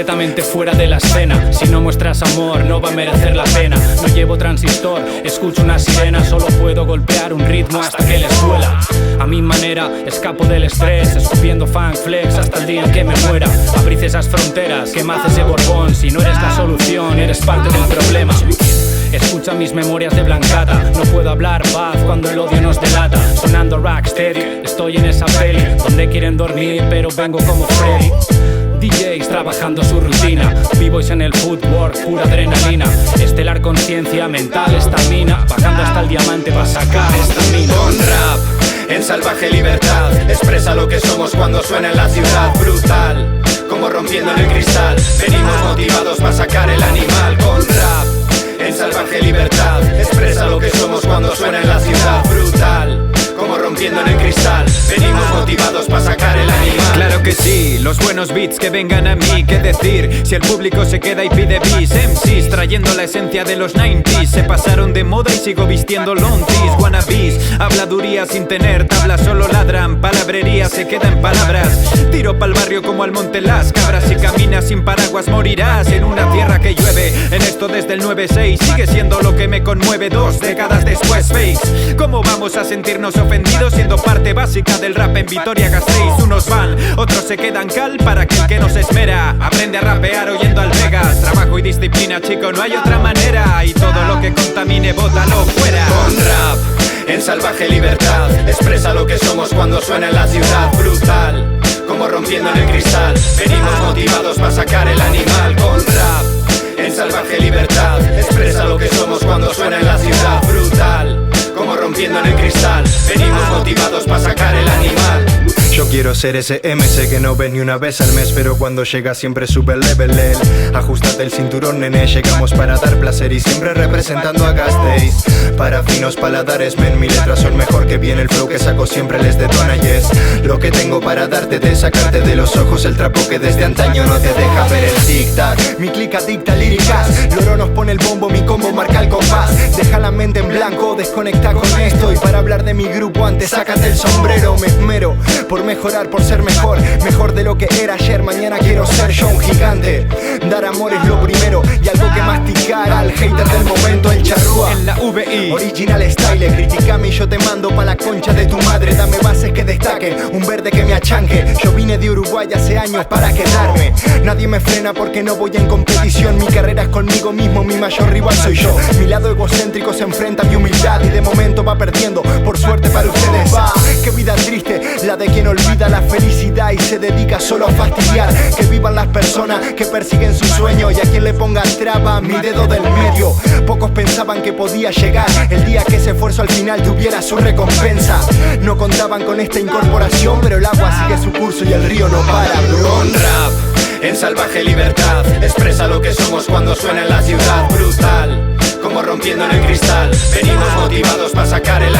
completamente fuera de la escena. Si no muestras amor no va a merecer la pena. No llevo transistor, escucho una sirena. Solo puedo golpear un ritmo hasta que les duela. A mi manera escapo del estrés, escupiendo funk flex hasta el día en que me muera. Abrid esas fronteras, que me hace ese borbón. Si no eres la solución, eres parte del problema. Escucha mis memorias de Blancata. No puedo hablar paz cuando el odio nos delata. Sonando Rocksteady, estoy en esa peli donde quieren dormir pero vengo como Freddy. DJs trabajando su rutina, B-boys en el footwork, pura adrenalina. Estelar conciencia mental, estamina, bajando hasta el diamante para sacar esta mina. Con rap, en salvaje libertad, expresa lo que somos cuando suena en la ciudad. Brutal, como rompiendo en el cristal. Venimos motivados para sacar el animal. Con rap, en salvaje libertad, expresa lo que somos cuando suena en la ciudad. Brutal, como rompiendo en el cristal. Venimos motivados para sacar el animal. Claro que sí, los buenos beats que vengan a mí. ¿Qué decir? Si el público se queda y pide bis. MCs trayendo la esencia de los 90s. Se pasaron de moda y sigo vistiendo lontis. Wannabes, habladuría sin tener tablas. Solo ladran, palabrería se queda en palabras. Tiro pa'l barrio como al monte las cabras. Si caminas sin paraguas morirás en una tierra que llueve. En esto desde el 96 sigue siendo lo que me conmueve 2 décadas después. Fakes, ¿cómo vamos a sentirnos ofendidos siendo parte básica del rap en Vitoria-Gasteiz? Unos van, otros se quedan cal para aquel que no se esmera. Aprende a rapear oyendo al Vegas. Trabajo y disciplina, chico, no hay otra manera. Y todo lo que contamine, bótalo fuera. Con rap, en salvaje libertad, expresa lo que somos cuando suena en la ciudad. Brutal, como rompiendo en el cristal. Venimos motivados para sacar el animal. Con rap, en salvaje libertad, expresa lo que somos cuando suena en la ciudad. Brutal, como rompiendo en el cristal. Venimos motivados para sacar el animal. Yo quiero ser ese MC que no ves ni una vez al mes, pero cuando llega siempre sube el level. Ajustate el cinturón, nene, llegamos para dar placer y siempre representando a Gasteiz. Para finos paladares, men, mi letras son mejor que bien el flow que saco siempre les detona. Y es lo que tengo para darte, de sacarte de los ojos el trapo que desde antaño no te deja ver el tic-tac. Mi clica dicta líricas, Loro nos pone el bombo, mi combo marca el compás. Deja la mente en blanco, desconecta con esto. Y para hablar de mi grupo antes sácate el sombrero. Me esmero por mejorar, por ser mejor, mejor de lo que era ayer. Mañana quiero ser yo un gigante. Dar amor es lo primero y algo que masticar al hater del momento, el charrúa. En la VI, original style, criticame y yo te mando pa' la concha de tu madre. Dame bases que destaquen, un verde que me achanque. Yo vine de Uruguay hace años para quedarme. Nadie me frena porque no voy en competición. Mi carrera es conmigo mismo, mi mayor rival soy yo. Mi lado egocéntrico se enfrenta a mi humildad y de momento va perdiendo, por suerte para ustedes. Va, qué vida triste, la de quien olvida la felicidad y se dedica solo a fastidiar. Que vivan las personas que persiguen su sueño y a quien le ponga traba mi dedo del medio. Pocos pensaban que podía llegar el día que ese esfuerzo al final tuviera su recompensa. No contaban con esta incorporación, pero el agua sigue su curso y el río no para, bro. Con rap, en salvaje libertad, expresa lo que somos cuando suena en la ciudad. Brutal, como rompiendo en el cristal. Venimos motivados para sacar el